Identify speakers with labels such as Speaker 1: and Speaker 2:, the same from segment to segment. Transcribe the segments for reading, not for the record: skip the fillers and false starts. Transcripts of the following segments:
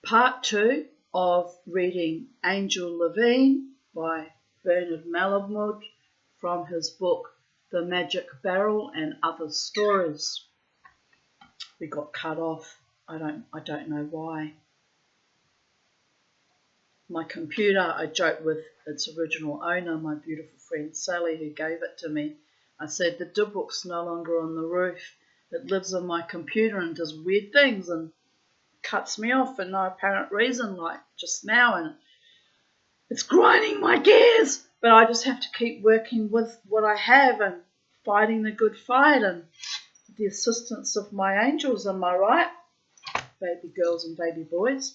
Speaker 1: Part 2 of reading Angel Levine by Bernard Malamud from his book The Magic Barrel and Other Stories. We got cut off. I don't know why. My computer, I joked with its original owner, my beautiful friend Sally, who gave it to me. I said, the book's no longer on the roof. It lives on my computer and does weird things and cuts me off for no apparent reason, like just now, and it's grinding my gears. But I just have to keep working with what I have and fighting the good fight and with the assistance of my angels, am I right? Baby girls and baby boys.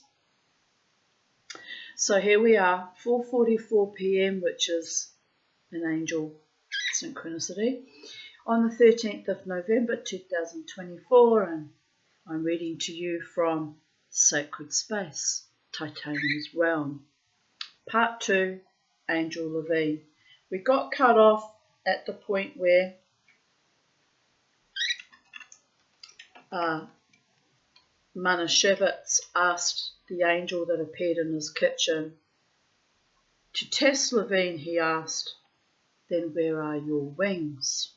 Speaker 1: So here we are, 4:44 p.m, which is an angel synchronicity, on the 13th of November 2024, and I'm reading to you from Sacred Space, Titanium's Realm. Part 2, Angel Levine. We got cut off at the point where Manischewitz asked the angel that appeared in his kitchen to test Levine. He asked, then where are your wings?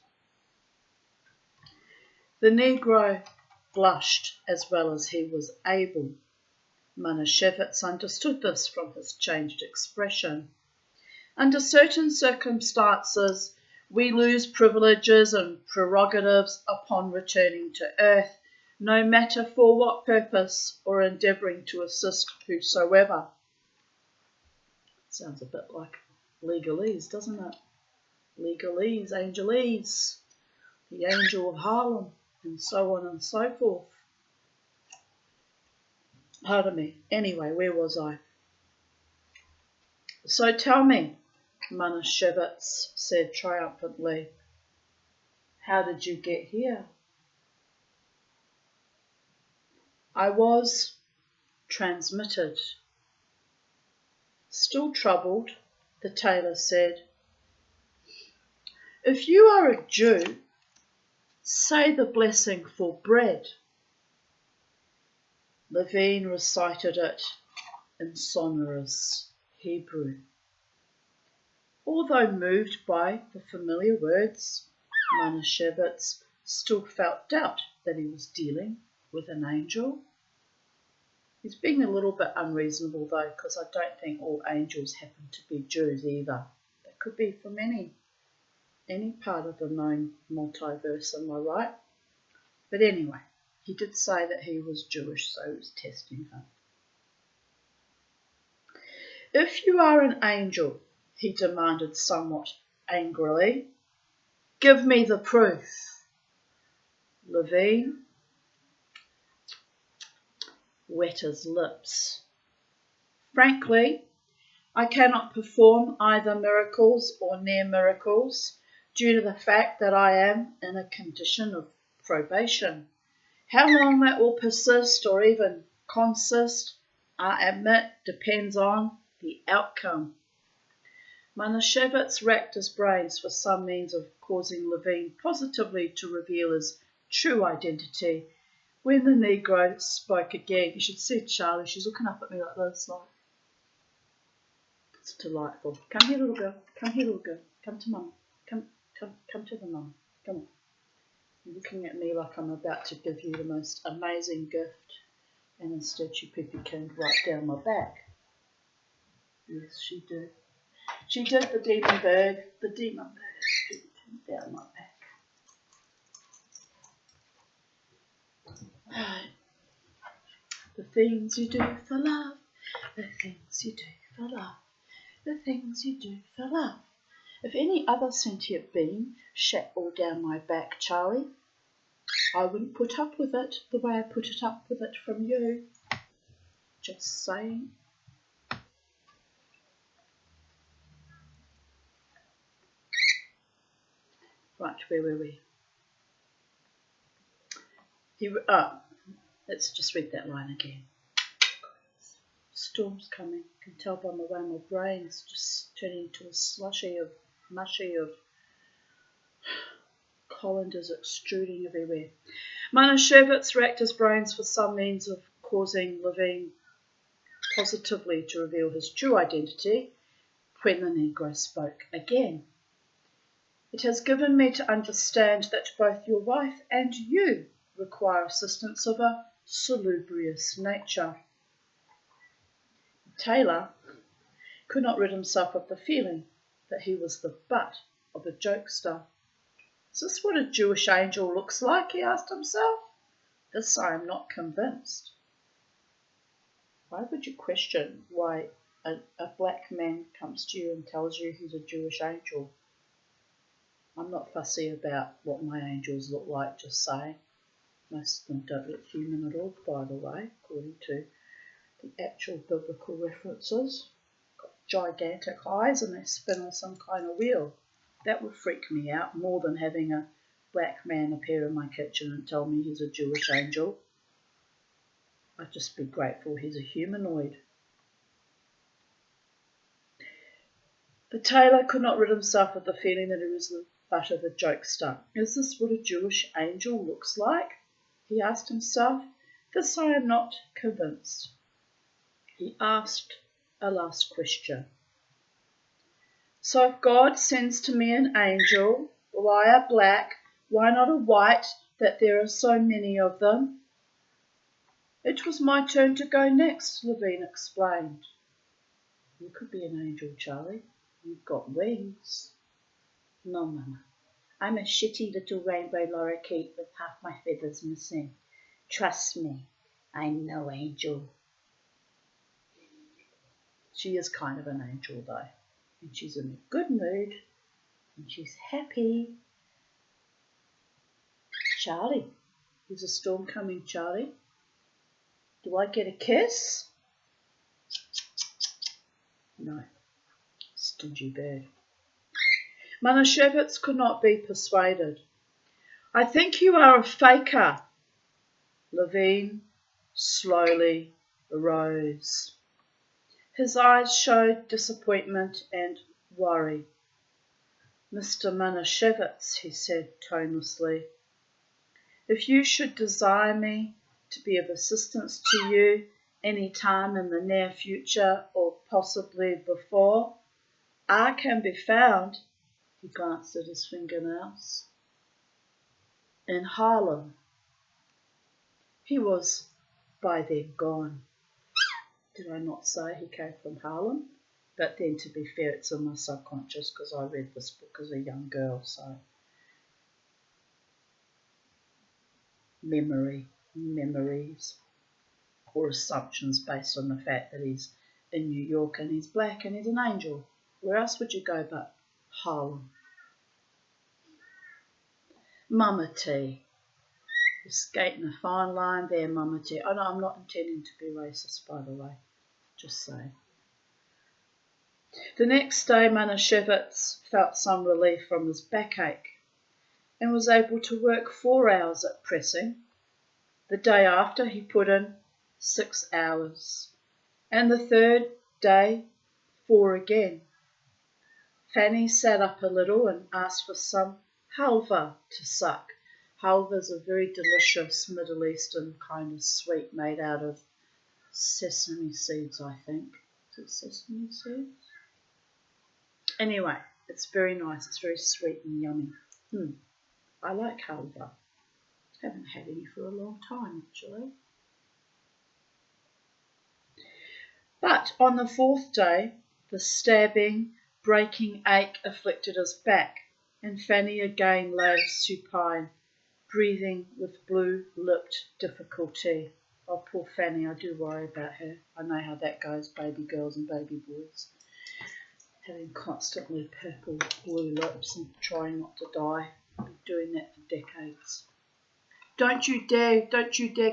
Speaker 1: The Negro blushed as well as he was able. Manischewitz understood this from his changed expression. Under certain circumstances, we lose privileges and prerogatives upon returning to earth, no matter for what purpose or endeavouring to assist whosoever. Sounds a bit like legalese, doesn't it? Legalese, angelese, the angel of Harlem, and so on and so forth. Pardon me. Anyway, where was I? So tell me, Manischewitz said triumphantly, how did you get here? I was transmitted. Still troubled, the tailor said, if you are a Jew, say the blessing for bread. Levine recited it in sonorous Hebrew. Although moved by the familiar words, Manischewitz still felt doubt that he was dealing with an angel. He's being a little bit unreasonable though, because I don't think all angels happen to be Jews either. They could be from any part of the known multiverse, am I right? But anyway, he did say that he was Jewish, so he was testing him. If you are an angel, he demanded somewhat angrily, give me the proof. Levine wet his lips. Frankly, I cannot perform either miracles or near miracles due to the fact that I am in a condition of probation. How long that will persist or even consist, I admit, depends on the outcome. Manischewitz racked his brains for some means of causing Levine positively to reveal his true identity. When the Negro spoke again, you should see Charlie, she's looking up at me like this, like, it's delightful. Come here, little girl. Come here, little girl. Come to mum. Come to the mum. Come on. You're looking at me like I'm about to give you the most amazing gift, and instead she peepee-canned right down my back. Yes, she did. She did, the demon bird. The demon bird peepee-canned down my back. Right. The things you do for love. The things you do for love. The things you do for love. If any other sentient being shat all down my back, Charlie, I wouldn't put up with it the way I put it up with it from you. Just saying. Right, where were we? Let's just read that line again. Storm's coming. I can tell by the way my brain's just turning into a mushy of colanders extruding everywhere. Manischewitz racked his brains for some means of causing Levine positively to reveal his true identity when the Negro spoke again. It has given me to understand that both your wife and you require assistance of a salubrious nature. Taylor could not rid himself of the feeling that he was the butt of a jokester. Is this what a Jewish angel looks like? He asked himself. This I am not convinced. Why would you question why a black man comes to you and tells you he's a Jewish angel? I'm not fussy about what my angels look like, just saying. Most of them don't look human at all, by the way, according to the actual biblical references. Got gigantic eyes and they spin on some kind of wheel. That would freak me out more than having a black man appear in my kitchen and tell me he's a Jewish angel. I'd just be grateful he's a humanoid. The tailor could not rid himself of the feeling that he was the butt of a jokester. Is this what a Jewish angel looks like? He asked himself. This I am not convinced. He asked a last question. So if God sends to me an angel, why a black, why not a white, that there are so many of them? It was my turn to go next, Levine explained. You could be an angel, Charlie. You've got wings. No, Mama. I'm a shitty little rainbow lorikeet with half my feathers missing. Trust me, I'm no angel. She is kind of an angel, though. And she's in a good mood. And she's happy. Charlie, there's a storm coming, Charlie. Do I get a kiss? No. Stingy bird. Manischewitz could not be persuaded. I think you are a faker. Levine slowly arose. His eyes showed disappointment and worry. Mr. Manischewitz, he said tonelessly, if you should desire me to be of assistance to you any time in the near future or possibly before, I can be found, he glanced at his fingernails, in Harlem. He was by then gone. Did I not say he came from Harlem? But then, to be fair, it's in my subconscious because I read this book as a young girl, so memories, or assumptions based on the fact that he's in New York and he's black and he's an angel. Where else would you go but Harlem? Mama T. You're skating a fine line there, Mama T. Oh no, I'm not intending to be racist, by the way. Just saying. The next day, Manischewitz felt some relief from his backache and was able to work 4 hours at pressing. The day after, he put in 6 hours. And the third day, 4 again. Fanny sat up a little and asked for some halva to suck. Halva is a very delicious Middle Eastern kind of sweet made out of sesame seeds, I think. Is it sesame seeds? Anyway, it's very nice. It's very sweet and yummy. I like halva. Haven't had any for a long time, actually. But on the 4th day, the stabbing, breaking ache afflicted his back, and Fanny again lay supine, breathing with blue-lipped difficulty. Oh, poor Fanny, I do worry about her. I know how that goes, baby girls and baby boys. Having constantly purple blue lips and trying not to die. I've been doing that for decades. Don't you dare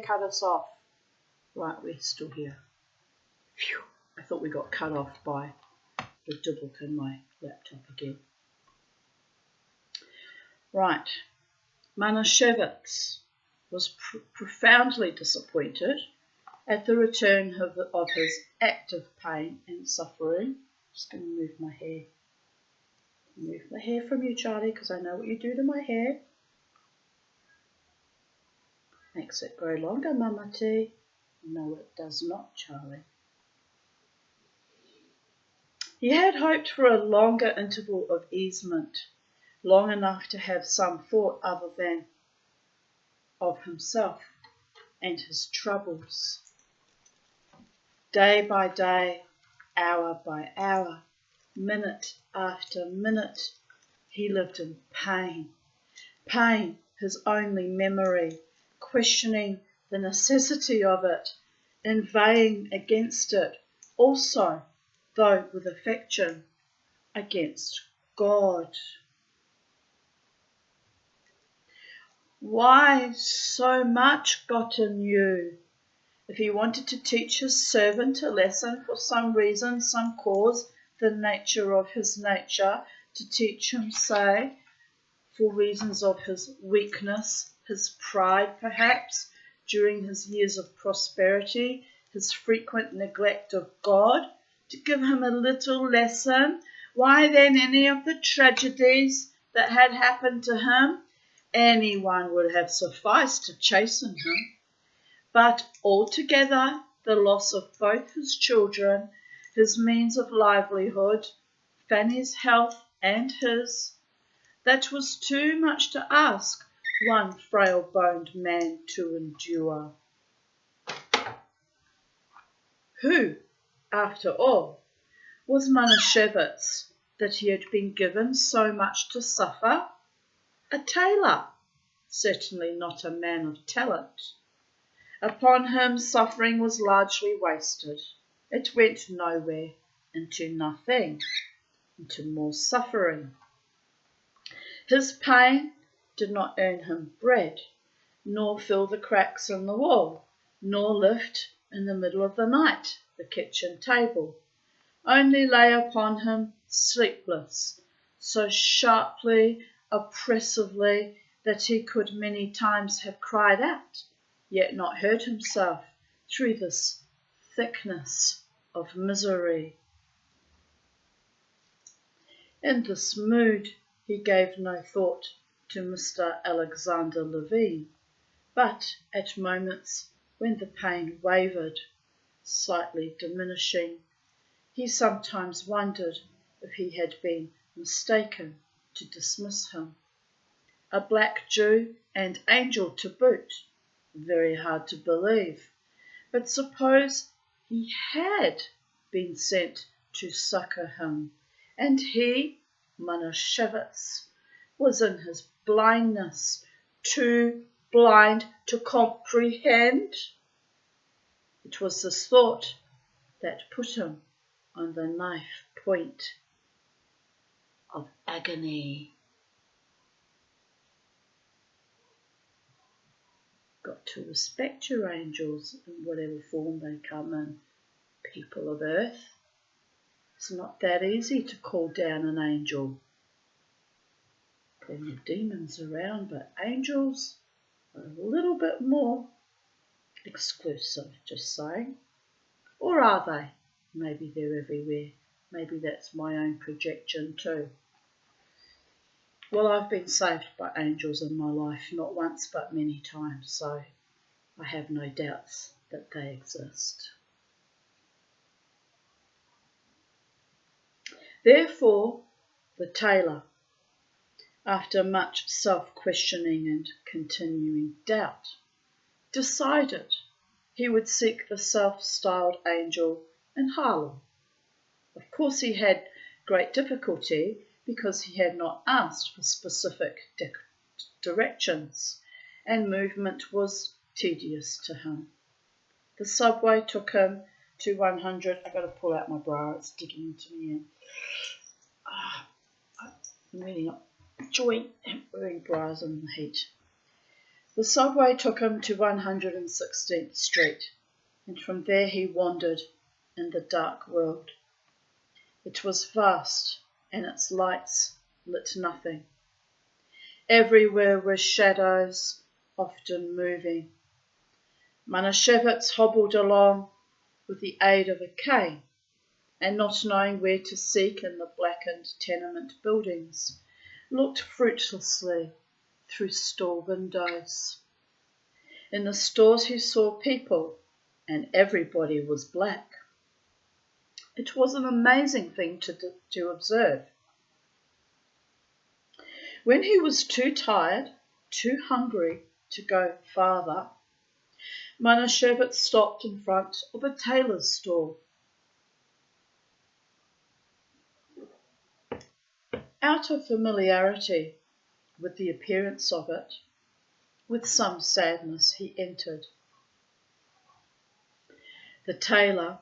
Speaker 1: cut us off. Right, we're still here. Phew, I thought we got cut off by the dibble in my laptop again. Right, Manischewitz was profoundly disappointed at the return of his active pain and suffering. Just going to move my hair. Move my hair from you, Charlie, because I know what you do to my hair. Makes it grow longer, Mama T. No, it does not, Charlie. He had hoped for a longer interval of easement, long enough to have some thought other than of himself and his troubles. Day by day, hour by hour, minute after minute, he lived in pain. Pain, his only memory, questioning the necessity of it, inveighing against it, also, though with affection, against God. Why so much gotten you? If he wanted to teach his servant a lesson for some reason, some cause, the nature of his nature, to teach him, say, for reasons of his weakness, his pride perhaps, during his years of prosperity, his frequent neglect of God, to give him a little lesson, why then any of the tragedies that had happened to him, anyone would have sufficed to chasten him. But altogether, the loss of both his children, his means of livelihood, Fanny's health and his, that was too much to ask one frail-boned man to endure. Who, after all, was Manischewitz that he had been given so much to suffer? A tailor, certainly not a man of talent. Upon him suffering was largely wasted. It went nowhere, into nothing, into more suffering. His pain did not earn him bread, nor fill the cracks in the wall, nor lift, in the middle of the night, the kitchen table. Only lay upon him sleepless, so sharply, oppressively, that he could many times have cried out, yet not hurt himself through this thickness of misery. In this mood he gave no thought to Mr. Alexander Levine, but at moments when the pain wavered, slightly diminishing, he sometimes wondered if he had been mistaken to dismiss him. A black Jew and angel to boot, very hard to believe, but suppose he had been sent to succour him, and he, Manischewitz, was in his blindness too blind to comprehend? It was this thought that put him on the knife point of agony. Got to respect your angels in whatever form they come in, people of earth. It's not that easy to call down an angel. Plenty of demons around, but angels are a little bit more exclusive, just saying. Or are they? Maybe they're everywhere. Maybe that's my own projection too. Well, I've been saved by angels in my life, not once but many times, so I have no doubts that they exist. Therefore, the tailor, after much self-questioning and continuing doubt, decided he would seek the self-styled angel in Harlem. Of course he had great difficulty because he had not asked for specific directions, and movement was tedious to him. The subway took him to 100. I've got to pull out my bra, it's digging into me. I'm really not enjoying wearing bras in the heat. The subway took him to 116th Street, and from there he wandered in the dark world. It was vast, and its lights lit nothing. Everywhere were shadows, often moving. Manischewitz hobbled along with the aid of a cane, and not knowing where to seek in the blackened tenement buildings, looked fruitlessly through store windows. In the stores he saw people, and everybody was black. It was an amazing thing to observe. When he was too tired, too hungry to go farther, Manischewitz stopped in front of a tailor's store. Out of familiarity with the appearance of it, with some sadness he entered. The tailor,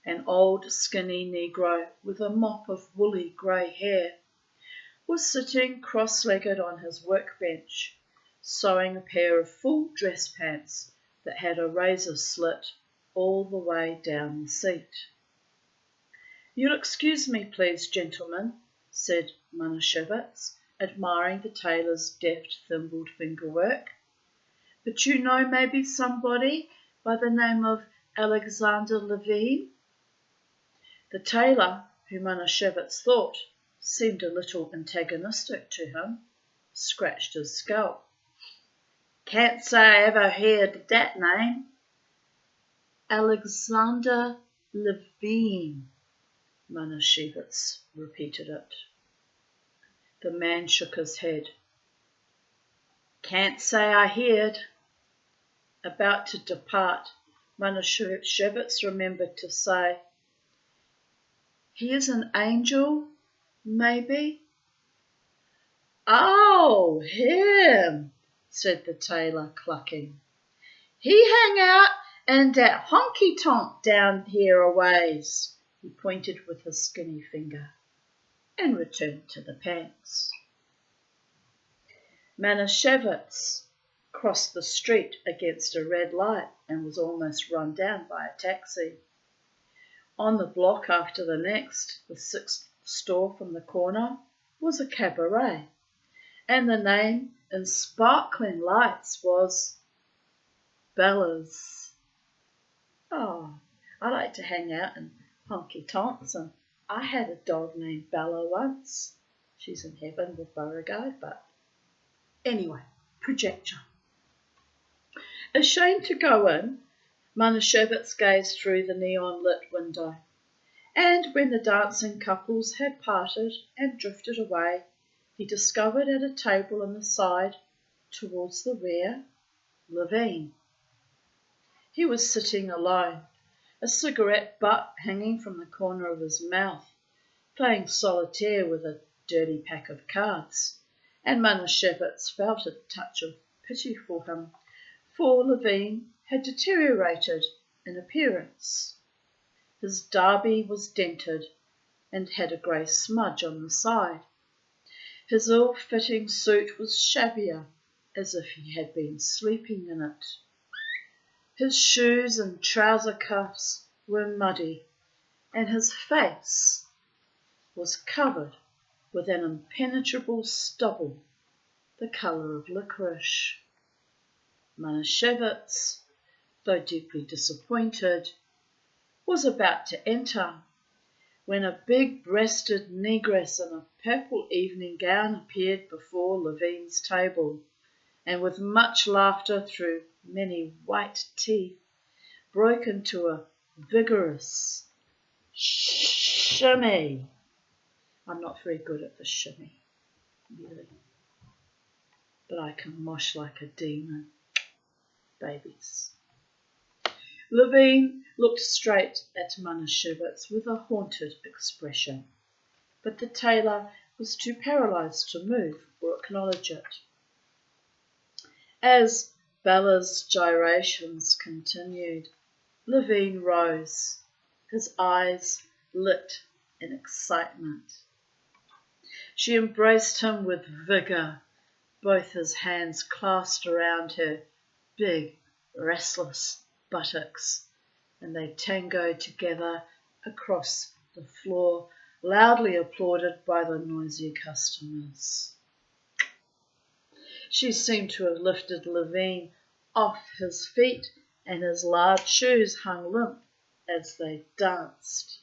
Speaker 1: an old skinny negro with a mop of woolly grey hair, was sitting cross-legged on his workbench, sewing a pair of full dress pants that had a razor slit all the way down the seat. "You'll excuse me, please, gentlemen," said Manischewitz, admiring the tailor's deft thimbled fingerwork. "But you know maybe somebody by the name of Alexander Levine?" The tailor, who Manischewitz thought seemed a little antagonistic to him, scratched his scalp. "Can't say I ever heard that name." "Alexander Levine," Manischewitz repeated it. The man shook his head. "Can't say I heard." About to depart, Manischewitz remembered to say, "He is an angel, maybe?" "Oh, him," said the tailor, clucking. "He hang out in that honky-tonk down here a ways." He pointed with his skinny finger and returned to the pants. Manischewitz crossed the street against a red light and was almost run down by a taxi. On the block after the next, the sixth store from the corner, was a cabaret, and the name in sparkling lights was Bella's. "Oh, I like to hang out in honky-tonks, and I had a dog named Bella once. She's in heaven with Beauregard, but anyway, projector." Ashamed to go in, Manischewitz gazed through the neon-lit window, and when the dancing couples had parted and drifted away, he discovered at a table on the side, towards the rear, Levine. He was sitting alone, a cigarette butt hanging from the corner of his mouth, playing solitaire with a dirty pack of cards, and Manischewitz felt a touch of pity for him, for Levine had deteriorated in appearance. His derby was dented and had a grey smudge on the side. His ill-fitting suit was shabbier, as if he had been sleeping in it. His shoes and trouser cuffs were muddy, and his face was covered with an impenetrable stubble, the colour of licorice. Manischewitz, though deeply disappointed, was about to enter, when a big-breasted negress in a purple evening gown appeared before Levine's table, and with much laughter through many white teeth, broke into a vigorous shimmy. I'm not very good at the shimmy, really, but I can mosh like a demon. Babies. Levine looked straight at Manischewitz with a haunted expression, but the tailor was too paralysed to move or acknowledge it. As Bella's gyrations continued, Levine rose, his eyes lit in excitement. She embraced him with vigour, both his hands clasped around her big, restless buttocks, and they tangoed together across the floor, loudly applauded by the noisy customers. She seemed to have lifted Levine off his feet, and his large shoes hung limp as they danced.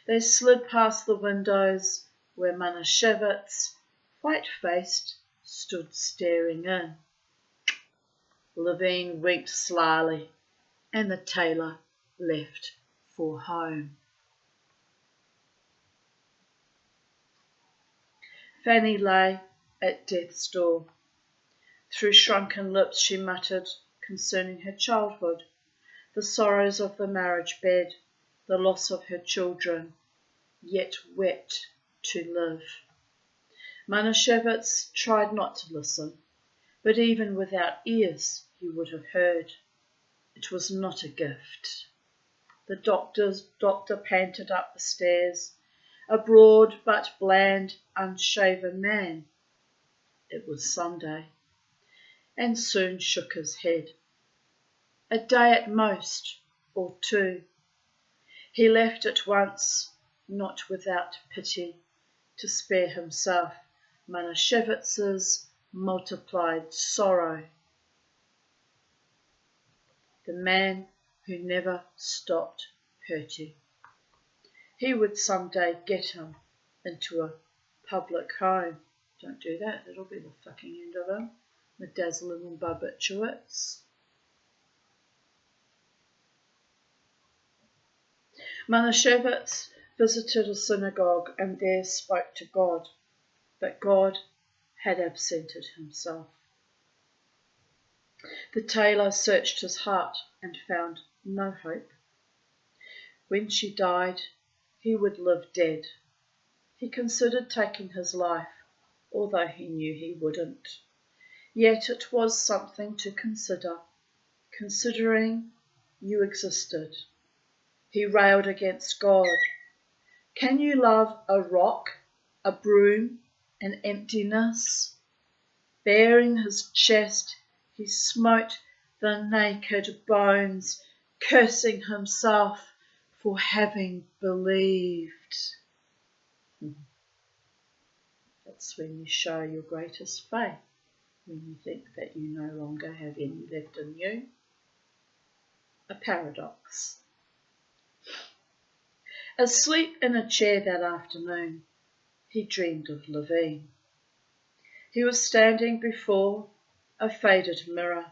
Speaker 1: They slid past the windows where Manischewitz, white-faced, stood staring in. Levine winked slyly, and the tailor left for home. Fanny lay at death's door. Through shrunken lips she muttered concerning her childhood, the sorrows of the marriage bed, the loss of her children, yet wept to live. Manischewitz tried not to listen, but even without ears he would have heard. It was not a gift. The doctor panted up the stairs, a broad but bland, unshaven man. It was Sunday, and soon shook his head. A day at most, or two. He left at once, not without pity, to spare himself Malashevitz's multiplied sorrow. The man who never stopped hurting. He would someday get him into a public home. Don't do that, that'll be the fucking end of him. The dazzling and barbiturates. Manischewitz visited a synagogue and there spoke to God, but God had absented himself. The tailor searched his heart and found no hope. When she died, he would live dead. He considered taking his life, although he knew he wouldn't. Yet it was something to consider, considering you existed. He railed against God. Can you love a rock, a broom, an emptiness? Baring his chest, he smote the naked bones, cursing himself for having believed. That's when you show your greatest faith, when you think that you no longer have any left in you. A paradox. Asleep in a chair that afternoon, he dreamed of Levine. He was standing before a faded mirror,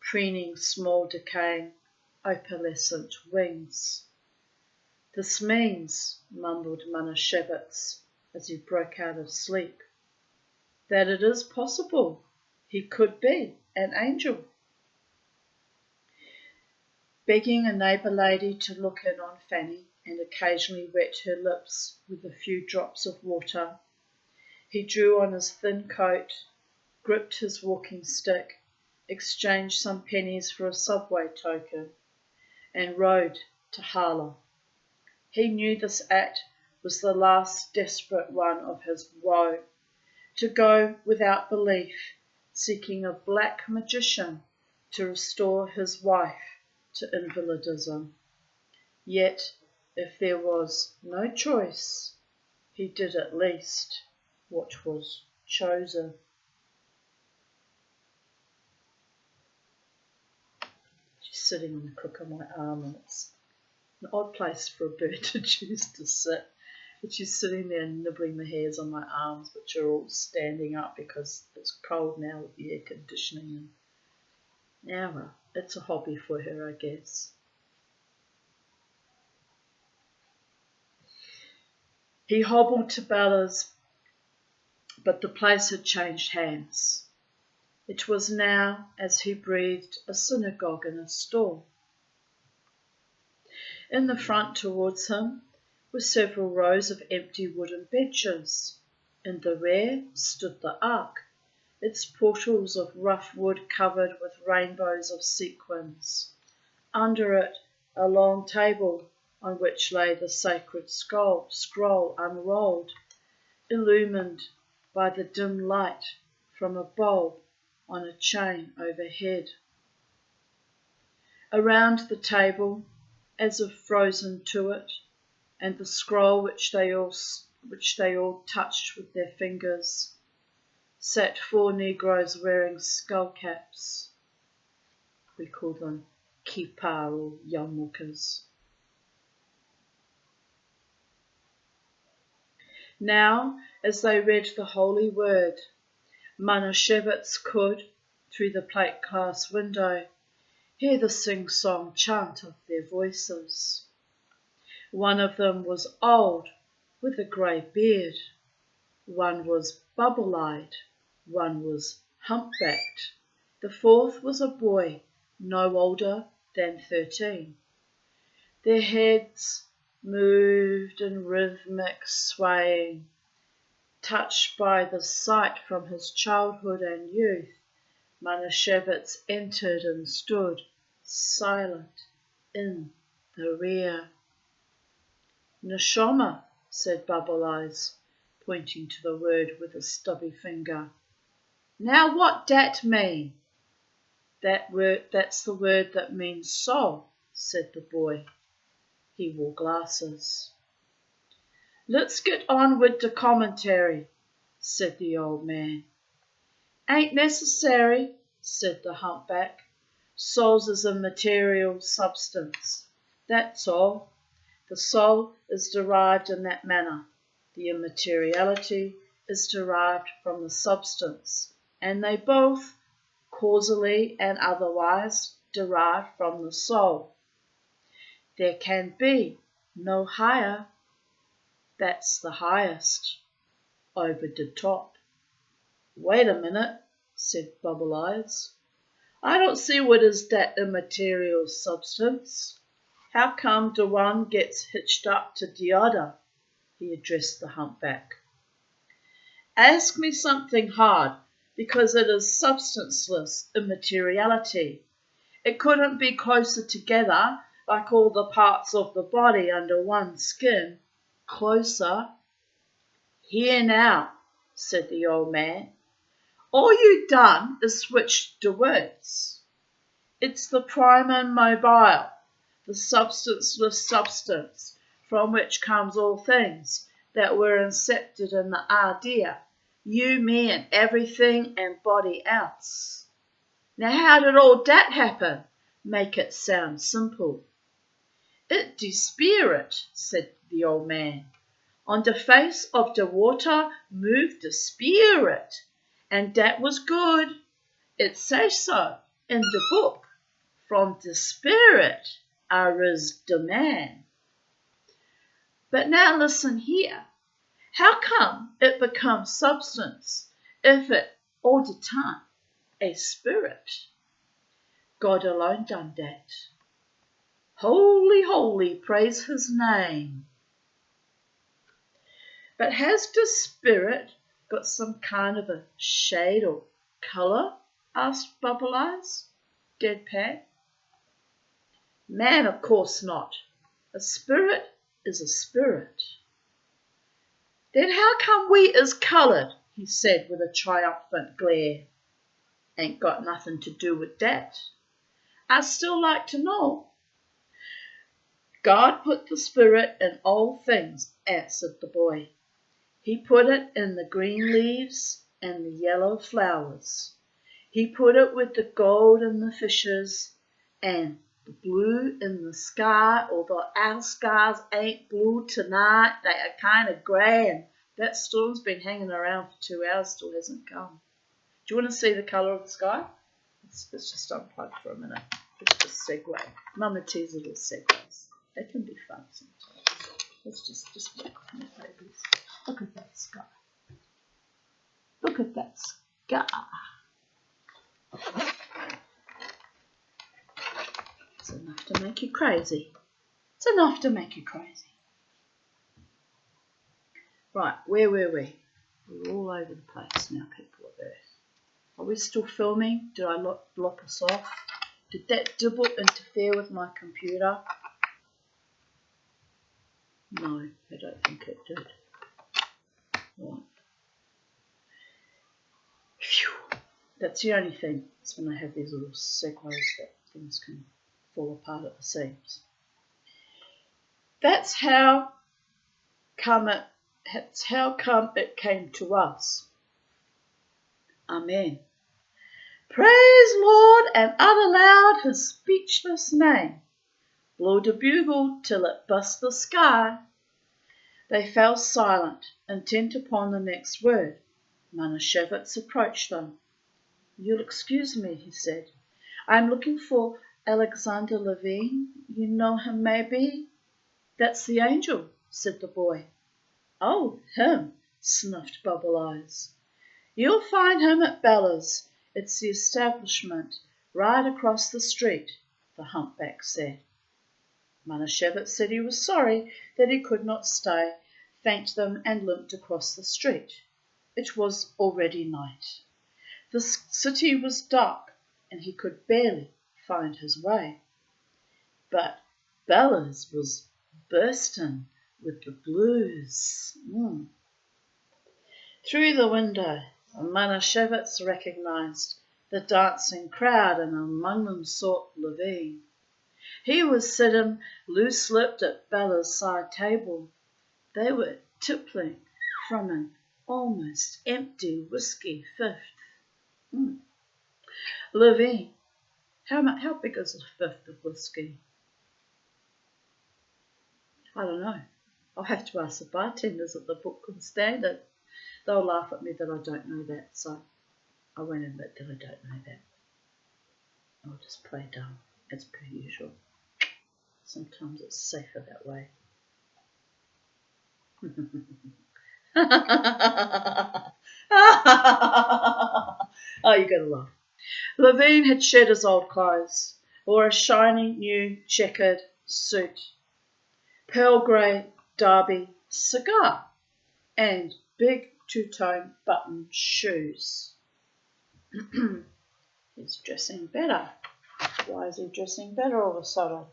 Speaker 1: preening small decaying opalescent wings. This means, mumbled Manischewitz as he broke out of sleep, that it is possible he could be an angel. Begging a neighbour lady to look in on Fanny and occasionally wet her lips with a few drops of water, he drew on his thin coat, gripped his walking stick, exchanged some pennies for a subway token, and rode to Harlem. He knew this act was the last desperate one of his woe, to go without belief, seeking a black magician to restore his wife to invalidism. Yet, if there was no choice, he did at least what was chosen. She's sitting on the crook of my arm, and it's an odd place for a bird to choose to sit. But she's sitting there nibbling the hairs on my arms, which are all standing up because it's cold now with the air conditioning. And yeah, well, it's a hobby for her, I guess. He hobbled to Bella's, but the place had changed hands. It was now, as he breathed, a synagogue and a store. In the front towards him were several rows of empty wooden benches. In the rear stood the ark, its portals of rough wood covered with rainbows of sequins. Under it, a long table on which lay the sacred scroll unrolled, illumined by the dim light from a bulb on a chain overhead. Around the table, as if frozen to it, and the scroll which they all touched with their fingers, sat 4 Negroes wearing skull caps. We call them kippah or yarmulkes. Now, as they read the holy word, Manischewitz could, through the plate glass window, hear the sing-song chant of their voices. One of them was old, with a grey beard. One was bubble-eyed, one was humpbacked. The fourth was a boy, no older than 13. Their heads moved in rhythmic swaying, touched by the sight from his childhood and youth. Manischewitz entered and stood silent in the rear. Neshama, said Bubble Eyes, pointing to the word with a stubby finger. Now what dat mean? That's the word that means soul, said the boy. He wore glasses. Let's get on with the commentary, said the old man. Ain't necessary, said the humpback. Souls is a material substance. That's all. The soul is derived in that manner. The immateriality is derived from the substance, and they both, causally and otherwise, derive from the soul. There can be no higher. That's the highest. Over the top. Wait a minute, said Bubble Eyes. I don't see what is that immaterial substance. How come the one gets hitched up to the other? He addressed the humpback. Ask me something hard, because it is substanceless immateriality. It couldn't be closer together, like all the parts of the body under one skin. Closer. Here now, said the old man. All you done is switch the words. It's the prime and mobile, the substanceless substance, from which comes all things, that were incepted in the idea, you, me, and everything and body else. Now how did all that happen? Make it sound simple. It de spirit, said the old man. On the face of the water moved the spirit, and that was good. It says so in the book. From the spirit arose the man. But now listen here. How come it becomes substance if it all the time a spirit? God alone done that. Holy, holy, praise his name. But has the spirit got some kind of a shade or colour? Asked Bubble Eyes, deadpan. Man, of course not. A spirit is a spirit. Then how come we is coloured? He said with a triumphant glare. Ain't got nothing to do with that. I'd still like to know. God put the spirit in all things, answered the boy. He put it in the green leaves and the yellow flowers. He put it with the gold in the fishes and the blue in the sky, although our skies ain't blue tonight. They are kind of grey, and that storm's been hanging around for 2 hours, still hasn't come. Do you want to see the colour of the sky? Let's just unplug for a minute. Let's just segue. Mama teases little segues. They can be fun sometimes. Let's just look at my babies. Look at that sky. Look at that sky. It's enough to make you crazy. It's enough to make you crazy. Right, where were we? We're all over the place now, people of Earth. Are we still filming? Did I block us off? Did that dibble interfere with my computer? No, I don't think it did. Right. Phew. That's the only thing. It's when I have these little segues that things can fall apart at the seams. That's how come it came to us. Amen. Praise Lord, and utter loud his speechless name. Blow the bugle till it bust the sky. They fell silent, intent upon the next word. Manischewitz approached them. You'll excuse me, he said. I am looking for Alexander Levine. You know him, maybe? That's the angel, said the boy. Oh, him, sniffed Bubble Eyes. "You'll find him at Bella's. It's the establishment right across the street," the humpback said. Manischewitz said he was sorry that he could not stay, thanked them, and limped across the street. It was already night. The city was dark, and he could barely find his way. But Bella's was bursting with the blues. Through the window, Manischewitz recognized the dancing crowd, and among them saw Levine. He was sitting loose-lipped at Bella's side table. They were tippling from an almost empty whiskey fifth. Levine, how big is a fifth of whiskey? I don't know. I'll have to ask the bartenders at the Brooklyn Standard. They'll laugh at me that I don't know that, so I won't admit that I don't know that. I'll just play dumb, as per usual. Sometimes it's safer that way. Oh, you gotta laugh. Levine had shed his old clothes, wore a shiny new checkered suit, pearl grey derby cigar, and big two-tone button shoes. He's dressing better. Why is he dressing better all of a sudden?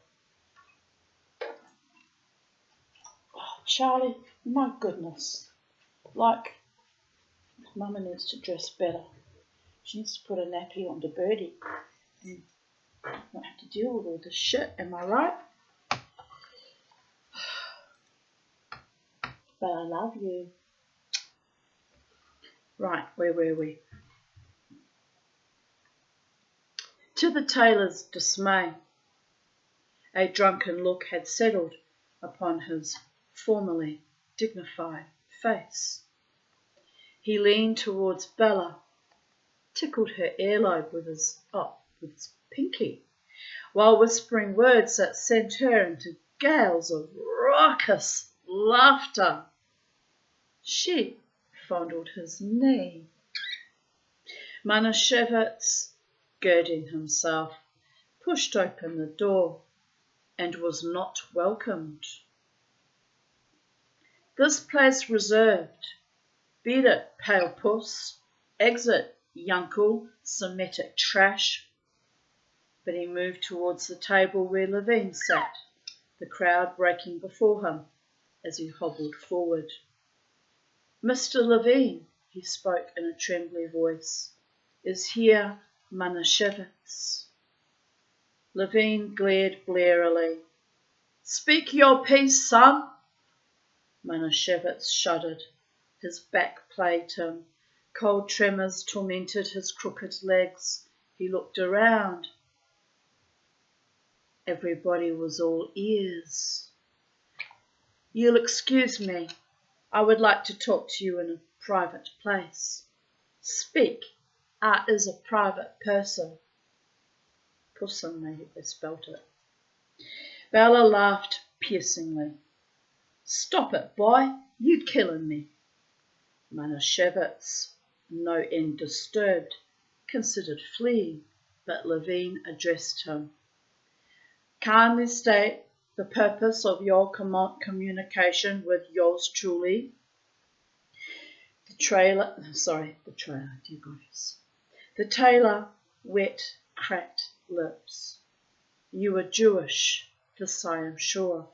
Speaker 1: Oh, Charlie, my goodness. Like, Mama needs to dress better. She needs to put a nappy on to Birdie and not have to deal with all this shit, am I right? But I love you. Right, where were we? To the tailor's dismay, a drunken look had settled upon his formerly dignified face. He leaned towards Bella, tickled her earlobe with his pinky, while whispering words that sent her into gales of raucous laughter. She fondled his knee. Manischewitz, girding himself, pushed open the door and was not welcomed. "This place reserved. Beat it, pale puss. Exit, yunkel, Semitic trash." But he moved towards the table where Levine sat, the crowd breaking before him as he hobbled forward. "Mr. Levine," he spoke in a trembly voice, "is here Manischewitz." Levine glared blearily. "Speak your piece, son." Manischewitz shuddered. His back plagued him. Cold tremors tormented his crooked legs. He looked around. Everybody was all ears. "You'll excuse me. I would like to talk to you in a private place." "Speak. I is a private person." Pussin, they spelt it. Bella laughed piercingly. "Stop it, boy. You killing me." Manischewitz, no end disturbed, considered fleeing, but Levine addressed him. "Kindly state the purpose of your communication with yours truly." The tailor wet, cracked lips. "You are Jewish, this I am sure."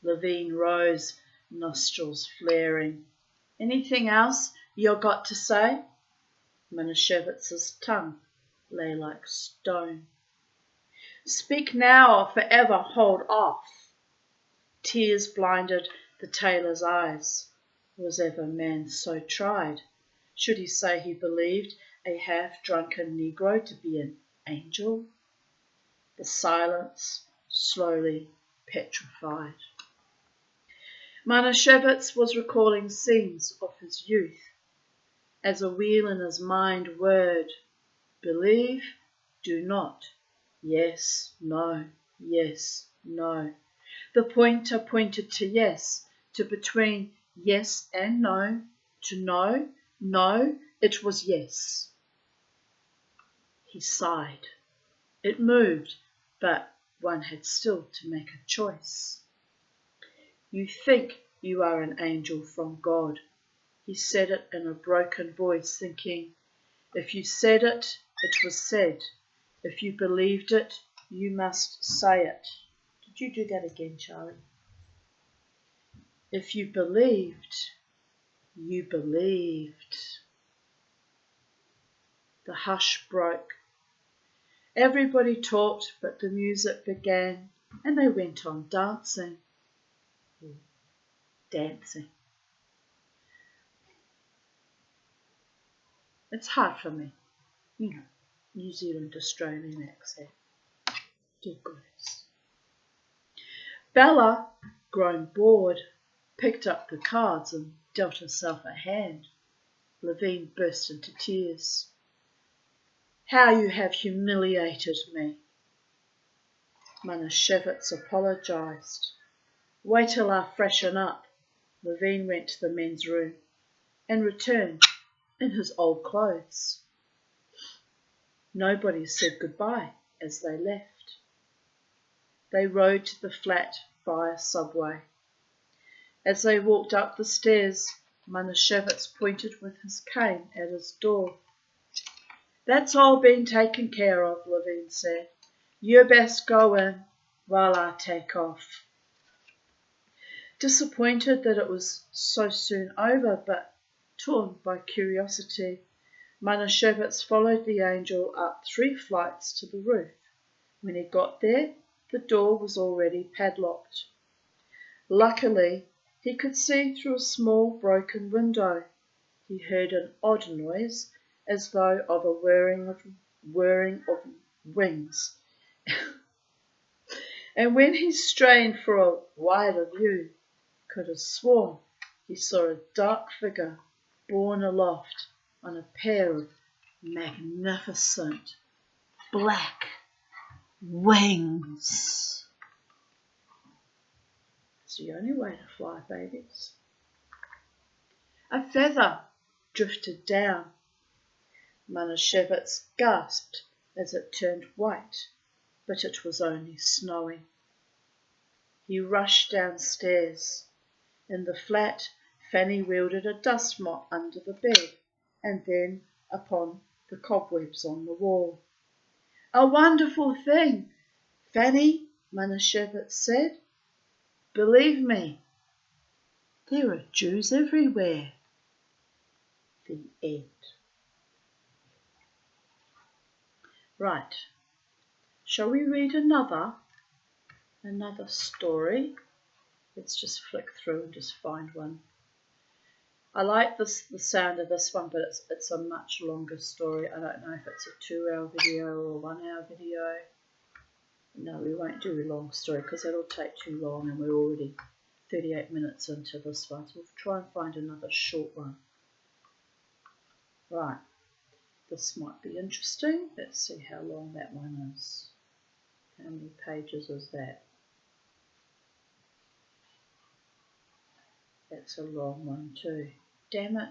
Speaker 1: Levine rose, nostrils flaring. "Anything else you got to say?" Manishewitz's tongue lay like stone. "Speak now or forever hold off." Tears blinded the tailor's eyes. Was ever man so tried? Should he say he believed a half-drunken Negro to be an angel? The silence slowly petrified. Manischewitz was recalling scenes of his youth. As a wheel in his mind whirred, believe, do not, yes, no, yes, no. The pointer pointed to yes, to between yes and no, to no, no, it was yes. He sighed. It moved, but one had still to make a choice. You think you are an angel from God. He said it in a broken voice, thinking, if you said it, it was said. If you believed it, you must say it. Did you do that again, Charlie? If you believed, you believed. The hush broke. Everybody talked, but the music began, and they went on dancing. Dancing. It's hard for me, New Zealand Australian accent. Dear goodness. Bella, grown bored, picked up the cards and dealt herself a hand. Levine burst into tears. How you have humiliated me. Manischewitz apologised. Wait till I freshen up. Levine went to the men's room and returned in his old clothes. Nobody said goodbye as they left. They rode to the flat via subway. As they walked up the stairs, Manischewitz pointed with his cane at his door. That's all been taken care of, Levine said. You best go in while I take off. Disappointed that it was so soon over, but torn by curiosity, Manischewitz followed the angel up 3 flights to the roof. When he got there, the door was already padlocked. Luckily, he could see through a small broken window. He heard an odd noise, as though of a whirring of wings. And when he strained for a wider view, could have sworn he saw a dark figure borne aloft on a pair of magnificent black wings. It's the only way to fly, babies. A feather drifted down. Manischewitz gasped as it turned white, but it was only snowing. He rushed downstairs. In the flat, Fanny wielded a dust mop under the bed and then upon the cobwebs on the wall. A wonderful thing, Fanny, Manischewitz said. Believe me, there are Jews everywhere. The end. Right. Shall we read another story? Let's just flick through and just find one. I like the sound of this one, but it's a much longer story. I don't know if it's a 2-hour video or a 1-hour video. No, we won't do a long story because that'll take too long, and we're already 38 minutes into this one. So we'll try and find another short one. Right. This might be interesting. Let's see how long that one is. How many pages is that? That's a long one too. Damn it.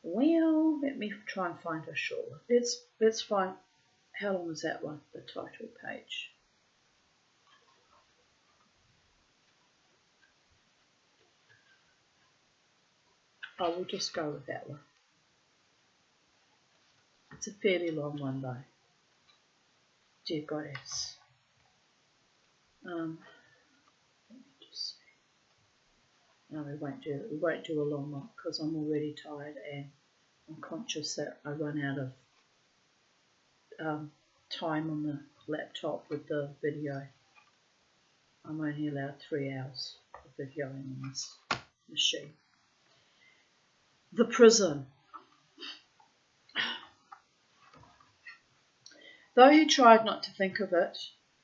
Speaker 1: Well, let me try and find a short one. Let's find, how long is that one? The title page. Oh, we'll just go with that one. It's a fairly long one though. Dear Goddess. Let me just see. No, we won't do a long one because I'm already tired and I'm conscious that I run out of time on the laptop with the video. I'm only allowed 3 hours of videoing on this machine. The prison. Though he tried not to think of it,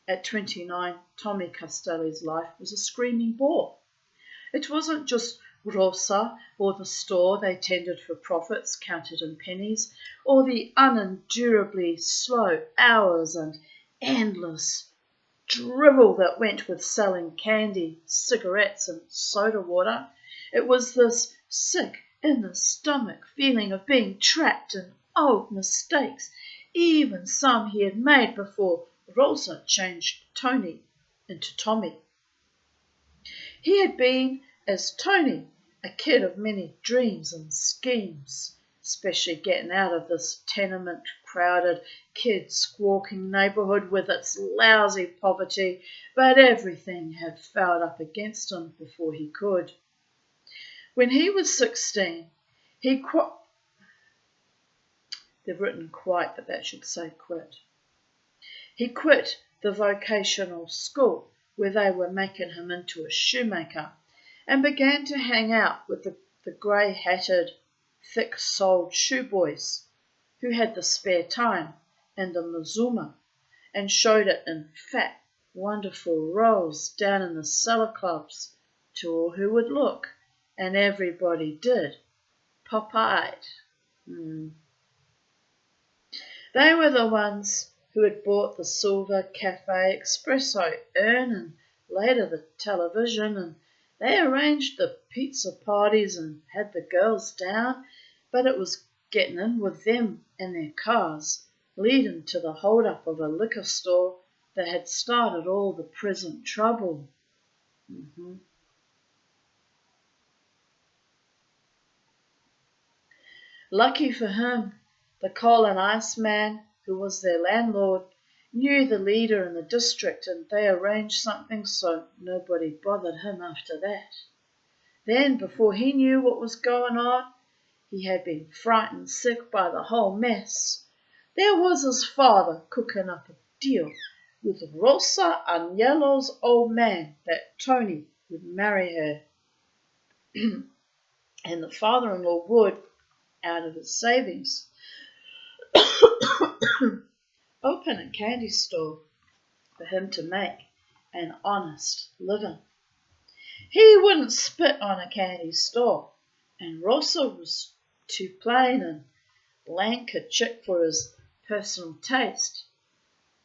Speaker 1: at 29, Tommy Castelli's life was a screaming bore. It wasn't just Rosa or the store they tended for profits counted in pennies, or the unendurably slow hours and endless drivel that went with selling candy, cigarettes, and soda water. It was this sick in the stomach feeling of being trapped in old mistakes, even some he had made before Rosa changed Tony into Tommy. He had been, as Tony, a kid of many dreams and schemes, especially getting out of this tenement crowded, kid squawking neighbourhood with its lousy poverty, but everything had fouled up against him before he could. When he was 16, he quit. They've written quite, but that should say quit. He quit the vocational school where they were making him into a shoemaker and began to hang out with the grey-hatted, thick-soled shoeboys who had the spare time and the mazuma and showed it in fat, wonderful rolls down in the cellar clubs to all who would look, and everybody did, pop-eyed. They were the ones who had bought the silver cafe espresso urn and later the television, and they arranged the pizza parties and had the girls down, but it was getting in with them and their cars, leading to the hold-up of a liquor store that had started all the present trouble. Lucky for him, the coal and ice man, who was their landlord, knew the leader in the district, and they arranged something so nobody bothered him after that. Then, before he knew what was going on, he had been frightened sick by the whole mess. There was his father cooking up a deal with Rosa Agnello's old man that Tony would marry her. And the father-in-law would, out of his savings, open a candy store for him to make an honest living. He wouldn't spit on a candy store, and Rosa was too plain and lank a chick for his personal taste.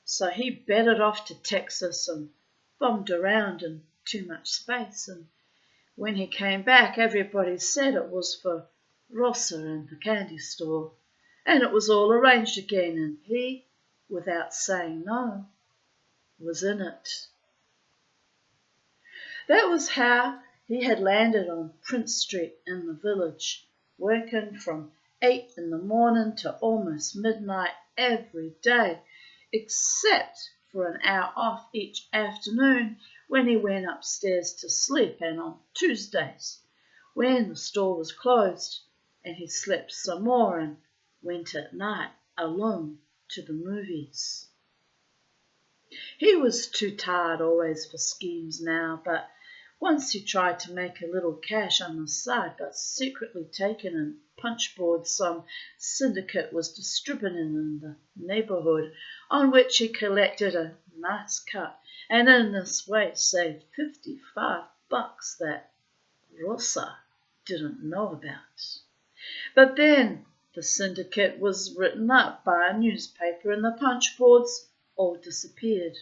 Speaker 1: So he bedded off to Texas and bombed around in too much space, and when he came back everybody said it was for Rosa and the candy store, and it was all arranged again, and he, without saying no, was in it. That was how he had landed on Prince Street in the village, working from 8 in the morning to almost midnight every day, except for an hour off each afternoon when he went upstairs to sleep, and on Tuesdays, when the store was closed, and he slept some more and went at night alone to the movies. He was too tired always for schemes now, but once he tried to make a little cash on the side by secretly taking in punch boards some syndicate was distributing in the neighbourhood, on which he collected a nice cut, and in this way saved $55 that Rosa didn't know about. But then the syndicate was written up by a newspaper and the punch boards all disappeared.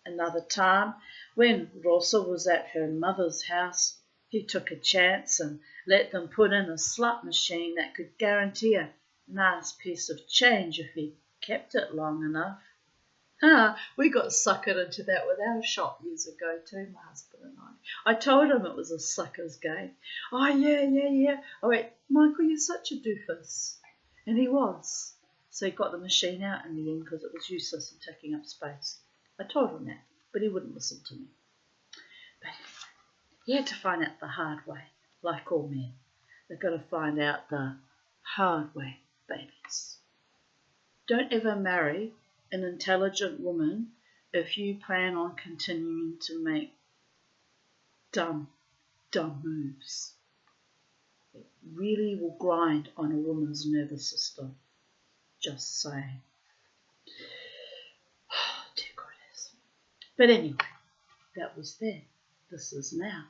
Speaker 1: Another time, when Rosa was at her mother's house, he took a chance and let them put in a slot machine that could guarantee a nice piece of change if he kept it long enough. We got suckered into that with our shop years ago too, my husband and I. I told him it was a sucker's game. Oh, yeah. I went, Michael, you're such a doofus. And he was. So he got the machine out in the end because it was useless and taking up space. I told him that, but he wouldn't listen to me. But he had to find out the hard way, like all men. They've got to find out the hard way, babies. Don't ever marry an intelligent woman if you plan on continuing to make dumb moves. It really will grind on a woman's nervous system. Just saying. Oh, dear goodness. But anyway, that was then. This is now.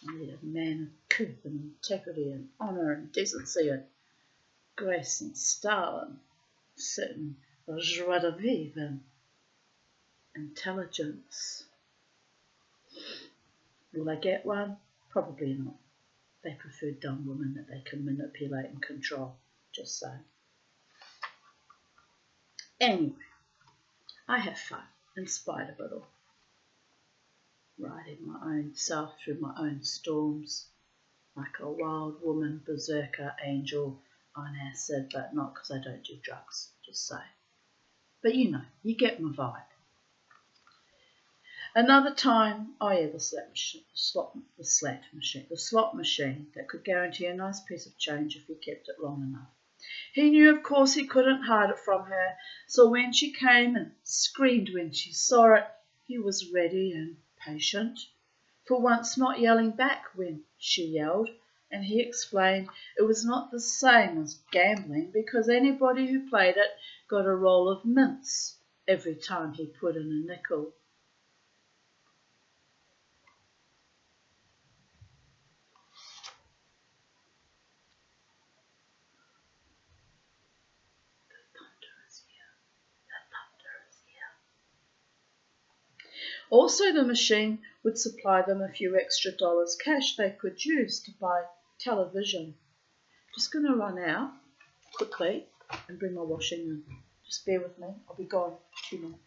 Speaker 1: A man of truth and integrity and honour and decency and grace and style and certain joie de vivre, intelligence. Will they get one? Probably not. They prefer dumb women that they can manipulate and control. Just saying. Anyway, I have fun in spite of it all. Riding my own self through my own storms, like a wild woman, berserker, angel on acid, but not because I don't do drugs, just saying. But you know, you get my vibe. Another time, the slot machine that could guarantee a nice piece of change if you kept it long enough. He knew, of course, he couldn't hide it from her, so when she came and screamed when she saw it, he was ready and patient, for once not yelling back when she yelled, and he explained it was not the same as gambling because anybody who played it got a roll of mints every time he put in a nickel. Also, the machine would supply them a few extra dollars cash they could use to buy television. Just going to run out quickly and bring my washing in. Just bear with me. I'll be gone 2 minutes.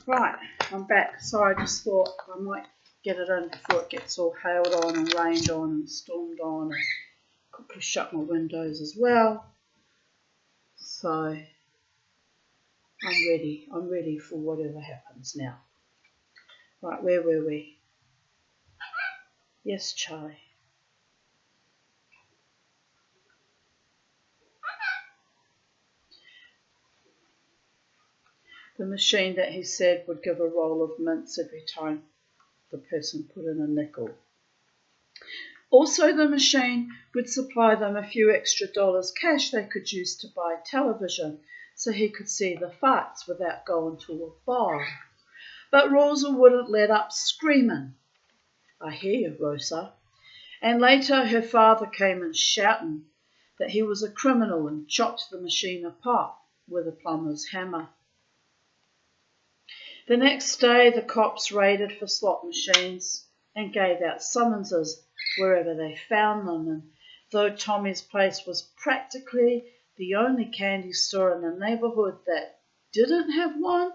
Speaker 1: Right, I'm back. Sorry, I just thought I might get it in before it gets all hailed on and rained on and stormed on. And quickly shut my windows as well. So I'm ready. I'm ready for whatever happens now. Right, where were we? Yes, Charlie. The machine that he said would give a roll of mints every time the person put in a nickel. Also, the machine would supply them a few extra dollars cash they could use to buy television so he could see the fights without going to a bar. But Rosa wouldn't let up screaming. I hear you, Rosa. And later her father came in shouting that he was a criminal and chopped the machine apart with a plumber's hammer. The next day the cops raided for slot machines and gave out summonses wherever they found them, and though Tommy's place was practically the only candy store in the neighbourhood that didn't have one,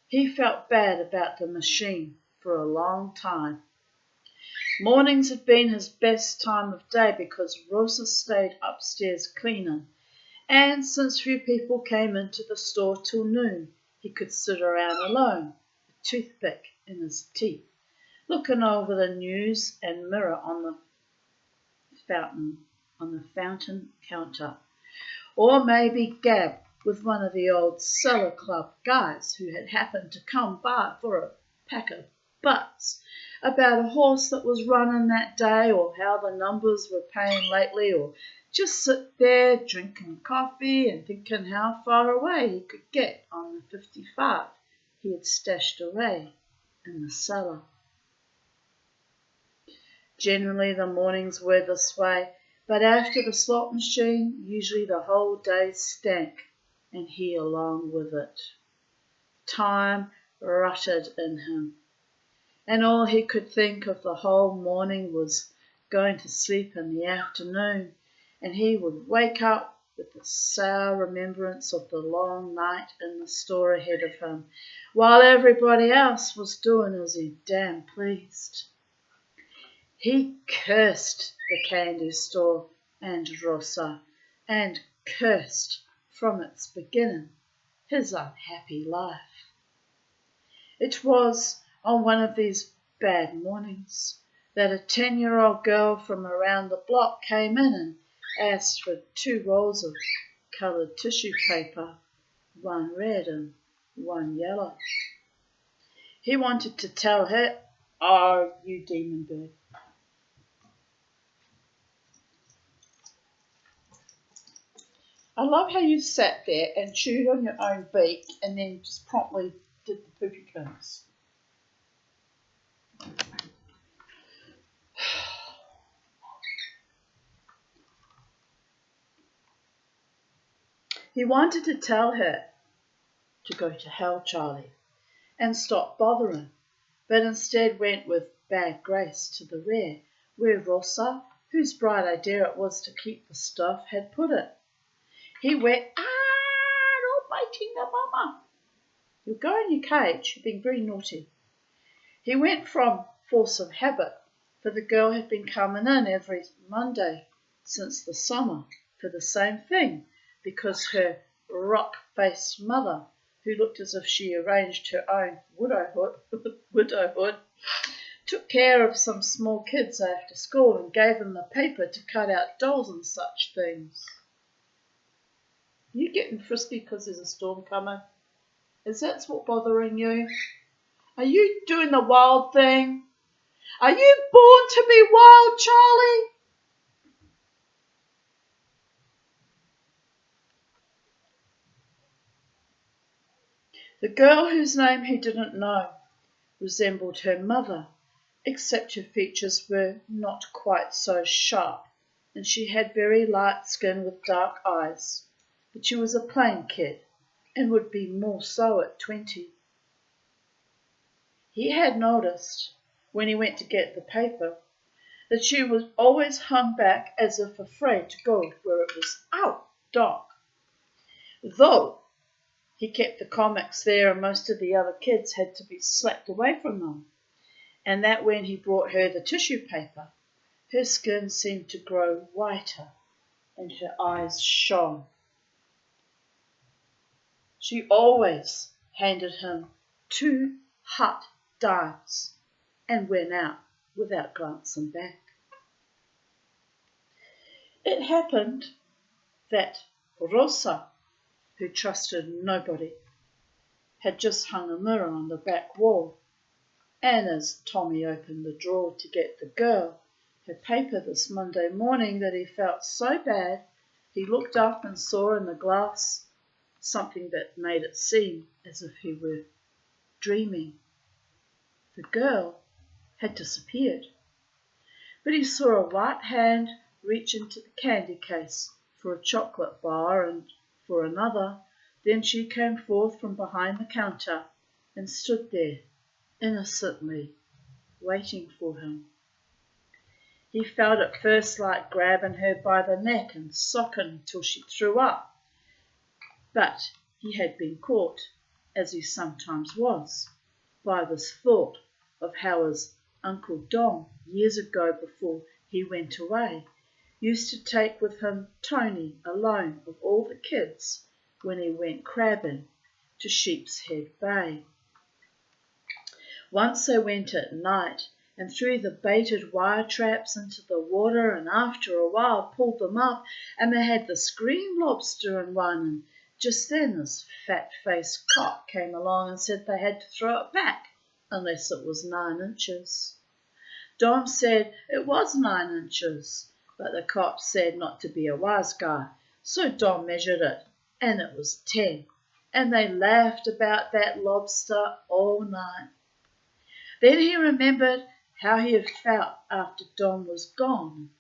Speaker 1: he felt bad about the machine for a long time. Mornings had been his best time of day because Rosa stayed upstairs cleaning, and since few people came into the store till noon, he could sit around alone, a toothpick in his teeth, looking over the news and mirror on the fountain counter, or maybe gab with one of the old cellar club guys who had happened to come by for a pack of butts about a horse that was running that day, or how the numbers were paying lately, or just sit there drinking coffee and thinking how far away he could get on the 55 he had stashed away in the cellar. Generally the mornings were this way, but after the slot machine, usually the whole day stank, and he along with it. Time rutted in him, and all he could think of the whole morning was going to sleep in the afternoon, and he would wake up with the sour remembrance of the long night in the store ahead of him, while everybody else was doing as he damn pleased. He cursed the candy store and Rosa, and cursed from its beginning his unhappy life. It was on one of these bad mornings that a 10-year-old girl from around the block came in and asked for 2 rolls of coloured tissue paper, 1 red and 1 yellow. He wanted to tell her, "Oh, you demon bird." I love how you sat there and chewed on your own beak and then just promptly did the poopy pins. He wanted to tell her to go to hell, Charlie, and stop bothering, but instead went with bad grace to the rear, where Rosa, whose bright idea it was to keep the stuff, had put it. He went, "Not biting the mama. You'll go in your cage, you've been very naughty." He went from force of habit, for the girl had been coming in every Monday since the summer for the same thing, because her rock-faced mother, who looked as if she arranged her own widowhood, took care of some small kids after school and gave them the paper to cut out dolls and such things. You getting frisky because there's a storm coming? Is that what's bothering you? Are you doing the wild thing? Are you born to be wild, Charlie? The girl, whose name he didn't know, resembled her mother, except her features were not quite so sharp, and she had very light skin with dark eyes. But she was a plain kid, and would be more so at 20. He had noticed, when he went to get the paper, that she was always hung back as if afraid to go where it was out dark. Though he kept the comics there and most of the other kids had to be slapped away from them, and that when he brought her the tissue paper, her skin seemed to grow whiter and her eyes shone. She always handed him 2 hot dimes and went out without glancing back. It happened that Rosa, who trusted nobody, had just hung a mirror on the back wall, and as Tommy opened the drawer to get the girl her paper this Monday morning that he felt so bad he looked up and saw in the glass something that made it seem as if he were dreaming. The girl had disappeared, but he saw a white hand reach into the candy case for a chocolate bar and for another. Then she came forth from behind the counter and stood there, innocently, waiting for him. He felt at first like grabbing her by the neck and socking till she threw up. But he had been caught, as he sometimes was, by this thought of how his Uncle Dom, years ago before he went away, used to take with him Tony alone of all the kids when he went crabbing to Sheepshead Bay. Once they went at night and threw the baited wire traps into the water, and after a while pulled them up, and they had this green lobster in one, and just then this fat-faced cock came along and said they had to throw it back unless it was 9 inches. Dom said it was 9 inches, but the cop said not to be a wise guy, so Dom measured it, and it was 10, and they laughed about that lobster all night. Then he remembered how he had felt after Dom was gone.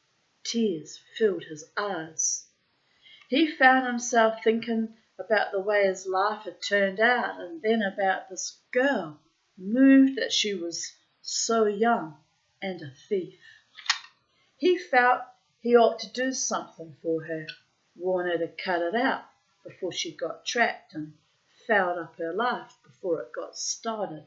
Speaker 1: Tears filled his eyes. He found himself thinking about the way his life had turned out, and then about this girl, moved that she was so young and a thief. He felt he ought to do something for her, warn her to cut it out before she got trapped and fouled up her life before it got started.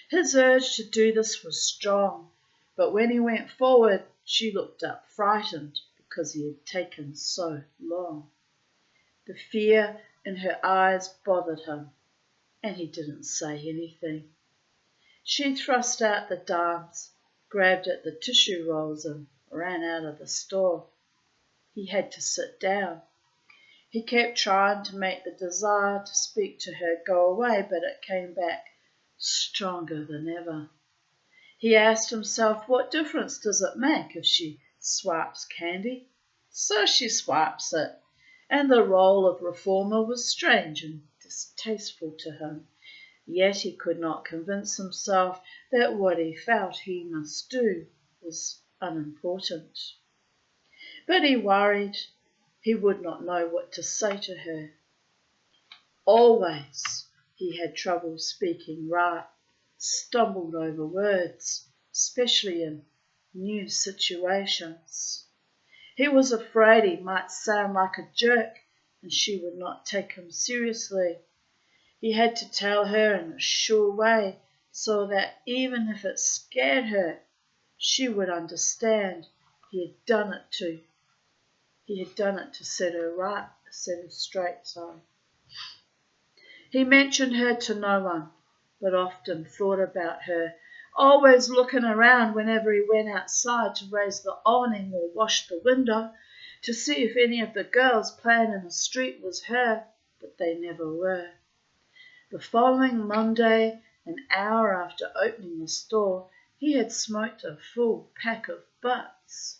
Speaker 1: His urge to do this was strong, but when he went forward, she looked up frightened because he had taken so long. The fear in her eyes bothered him, and he didn't say anything. She thrust out the dance, grabbed at the tissue rolls and ran out of the store. He had to sit down. He kept trying to make the desire to speak to her go away, but it came back stronger than ever. He asked himself, what difference does it make if she swipes candy? So she swipes it, and the role of reformer was strange and distasteful to him. Yet he could not convince himself that what he felt he must do was unimportant. But he worried he would not know what to say to her. Always he had trouble speaking right, stumbled over words, especially in new situations. He was afraid he might sound like a jerk and she would not take him seriously. He had to tell her in a sure way so that even if it scared her, she would understand he had done it to set her straight. He mentioned her to no one, but often thought about her, always looking around whenever he went outside to raise the awning or wash the window, to see if any of the girls playing in the street was her, but they never were. The following Monday, an hour after opening the store, he had smoked a full pack of butts.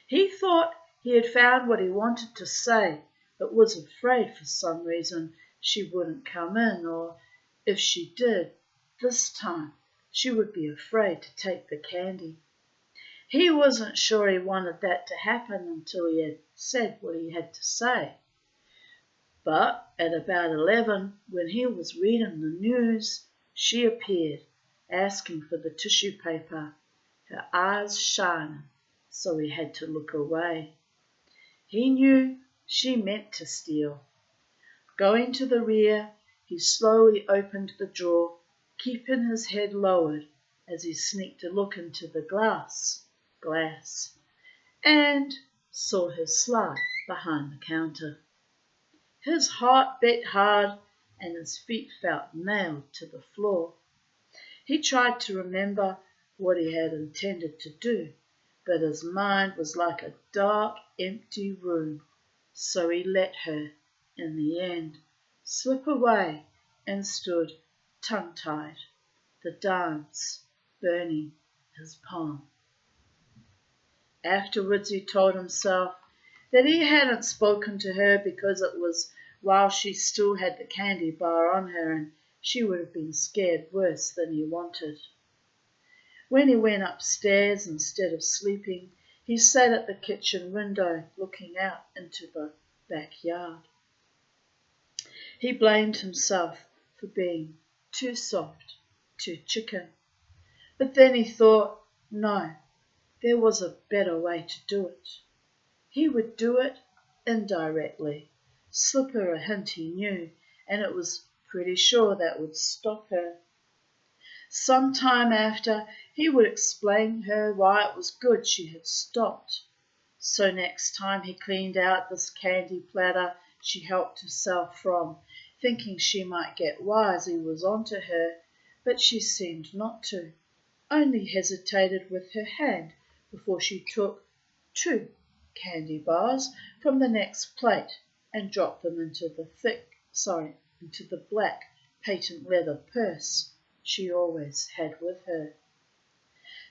Speaker 1: He thought he had found what he wanted to say, but was afraid for some reason she wouldn't come in, or if she did, this time she would be afraid to take the candy. He wasn't sure he wanted that to happen until he had said what he had to say. But at about 11, when he was reading the news, she appeared, asking for the tissue paper, her eyes shining, so he had to look away. He knew she meant to steal. Going to the rear, he slowly opened the drawer, keeping his head lowered as he sneaked a look into the glass, and saw her slide behind the counter. His heart beat hard and his feet felt nailed to the floor. He tried to remember what he had intended to do, but his mind was like a dark, empty room, so he let her, in the end, slip away and stood tongue-tied, the dance burning his palm. Afterwards he told himself that he hadn't spoken to her because it was while she still had the candy bar on her and she would have been scared worse than he wanted. When he went upstairs, instead of sleeping, he sat at the kitchen window looking out into the backyard. He blamed himself for being too soft, too chicken. But then he thought, no, there was a better way to do it. He would do it indirectly, slip her a hint he knew, and it was pretty sure that would stop her. Some time after, he would explain to her why it was good she had stopped. So next time he cleaned out this candy platter she helped herself from, thinking she might get wise he was onto her, but she seemed not to, only hesitated with her hand before she took 2 candy bars from the next plate and dropped them into the black patent leather purse she always had with her.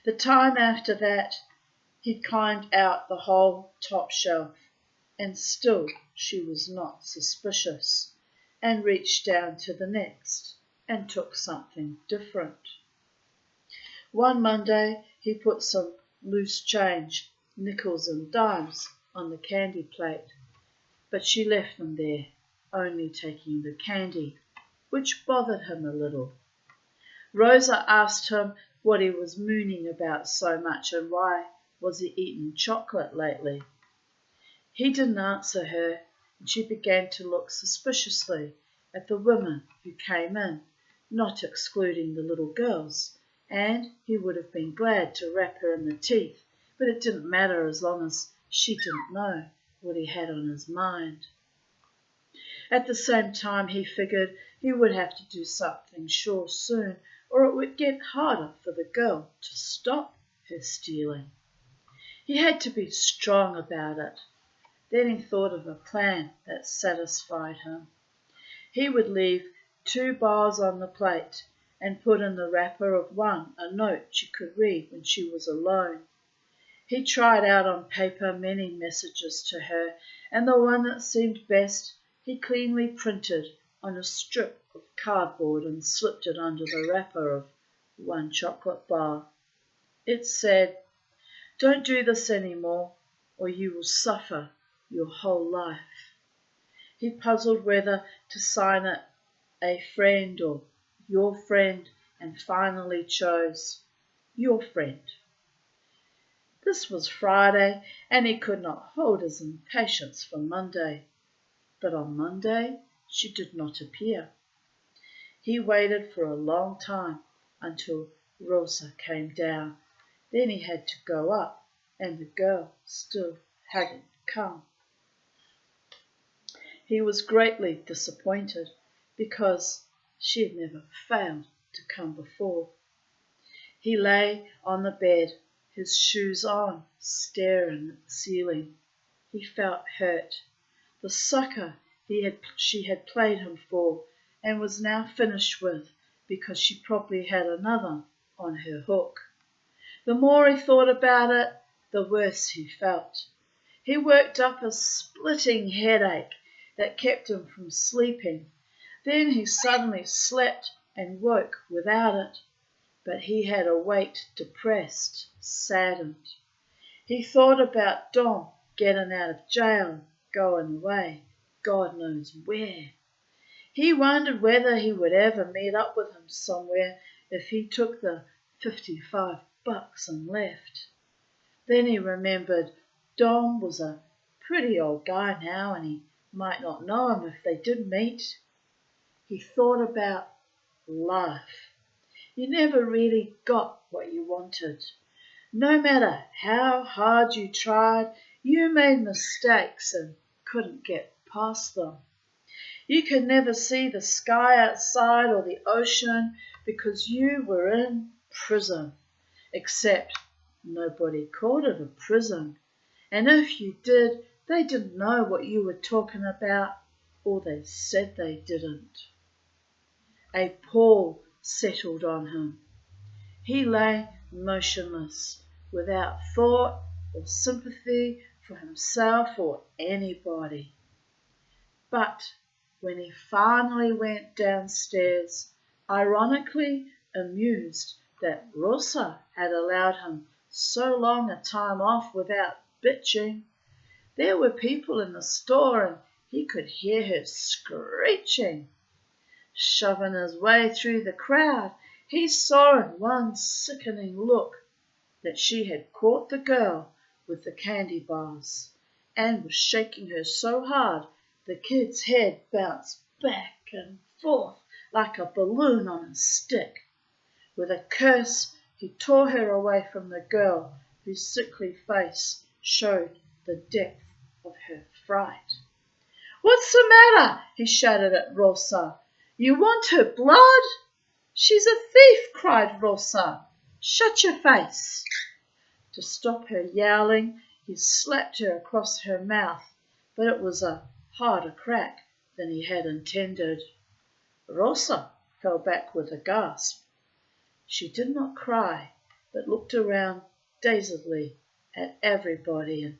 Speaker 1: The time after that, he climbed out the whole top shelf, and still she was not suspicious, and reached down to the next and took something different. One Monday he put some loose change, nickels and dimes, on the candy plate, but she left them there, only taking the candy, which bothered him a little. Rosa asked him what he was mooning about so much and why was he eating chocolate lately. He didn't answer her, and she began to look suspiciously at the women who came in, not excluding the little girls, and he would have been glad to rap her in the teeth, but it didn't matter as long as she didn't know what he had on his mind. At the same time, he figured he would have to do something sure soon, or it would get harder for the girl to stop her stealing. He had to be strong about it. Then he thought of a plan that satisfied him. He would leave 2 bars on the plate and put in the wrapper of one a note she could read when she was alone. He tried out on paper many messages to her, and the one that seemed best he cleanly printed on a strip of cardboard and slipped it under the wrapper of 1 chocolate bar. It said, "Don't do this anymore, or you will suffer your whole life." He puzzled whether to sign it "A friend" or "Your friend," and finally chose "Your friend." This was Friday, and he could not hold his impatience for Monday. But on Monday she did not appear. He waited for a long time until Rosa came down. Then he had to go up, and the girl still hadn't come. He was greatly disappointed because she had never failed to come before. He lay on the bed, his shoes on, staring at the ceiling. He felt hurt. The sucker she had played him for and was now finished with because she probably had another on her hook. The more he thought about it, the worse he felt. He worked up a splitting headache that kept him from sleeping. Then he suddenly slept and woke without it. But he had awaked depressed, saddened. He thought about Dom getting out of jail, going away, God knows where. He wondered whether he would ever meet up with him somewhere if he took the $55 and left. Then he remembered Dom was a pretty old guy now and he might not know him if they did meet. He thought about life. You never really got what you wanted. No matter how hard you tried, you made mistakes and couldn't get past them. You could never see the sky outside or the ocean because you were in prison, except nobody called it a prison. And if you did, they didn't know what you were talking about, or they said they didn't. A pall settled on him. He lay motionless, without thought or sympathy for himself or anybody. But when he finally went downstairs, ironically amused that Rosa had allowed him so long a time off without bitching, there were people in the store and he could hear her screeching. Shoving his way through the crowd, he saw in one sickening look that she had caught the girl with the candy bars and was shaking her so hard the kid's head bounced back and forth like a balloon on a stick. With a curse, he tore her away from the girl, whose sickly face showed the depth of her fright. "What's the matter?" he shouted at Rosa. "You want her blood?" "She's a thief," cried Rosa. "Shut your face." To stop her yowling, he slapped her across her mouth, but it was a harder crack than he had intended. Rosa fell back with a gasp. She did not cry, but looked around dazedly at everybody and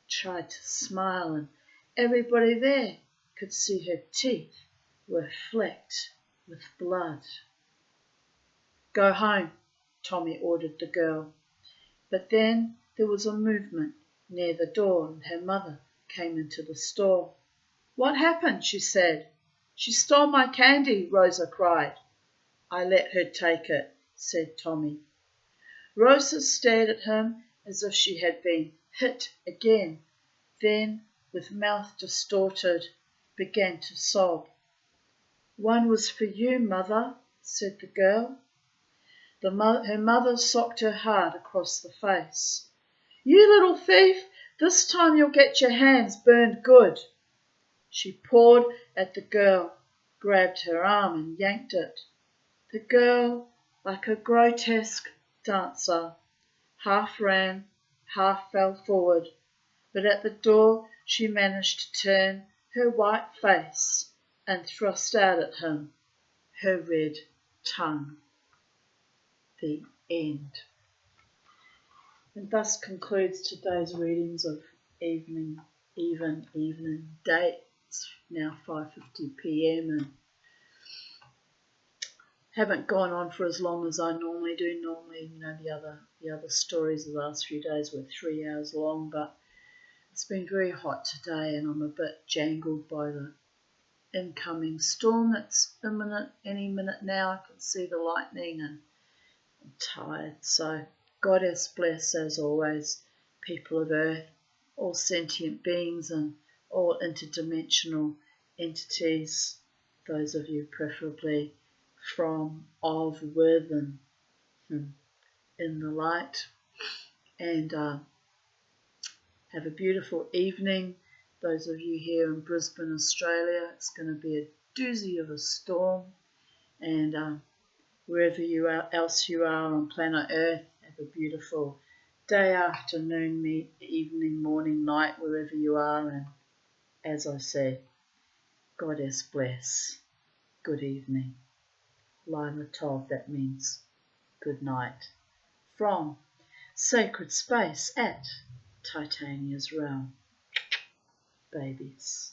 Speaker 1: tried to smile, and everybody there could see her teeth were flecked with blood. "Go home," Tommy ordered the girl. But then there was a movement near the door and her mother came into the store. "What happened?" she said. "She stole my candy," Rosa cried. "I let her take it," said Tommy. Rosa stared at him as if she had been hit again, then, with mouth distorted, began to sob. "One was for you, Mother," said the girl. Her mother socked her hard across the face. "You little thief, this time you'll get your hands burned good." She pawed at the girl, grabbed her arm and yanked it. The girl, like a grotesque dancer, half ran, half fell forward, but at the door she managed to turn her white face and thrust out at him her red tongue. The end. And thus concludes today's readings of even evening date. It's now 5:50 p.m. and haven't gone on for as long as I normally do. Normally, the other stories the last few days were 3 hours long, but it's been very hot today and I'm a bit jangled by the incoming storm that's imminent any minute now. I can see the lightning and I'm tired. So Goddess bless, as always, people of Earth, all sentient beings and all interdimensional entities, those of you preferably from, of, with, and in the light. And have a beautiful evening. Those of you here in Brisbane, Australia, it's going to be a doozy of a storm. And wherever else you are on planet Earth, have a beautiful day, afternoon, evening, morning, night, wherever you are. And as I said, Goddess bless. Good evening. Lima Tov, that means good night. From Sacred Space at Titania's Realm. Babies.